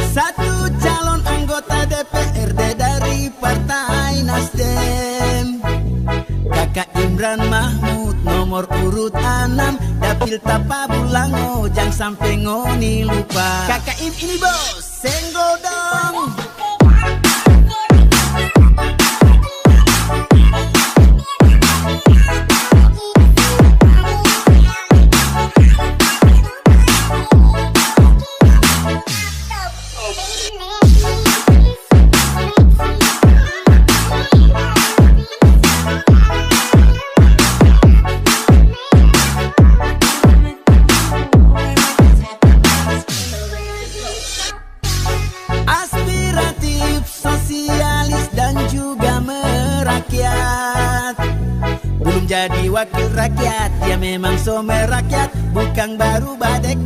Satu calon anggota DPRD dari Partai Nasdem, Kakak Imran Mahmud nomor urut 6, Dapil Tapabulango jangan sampai ngoni lupa. Kakak Im ini bos, senggol dong. Aspiratif, sosialis dan juga merakyat. Belum jadi wakil rakyat, dia memang so merakyat, bukan baru badek.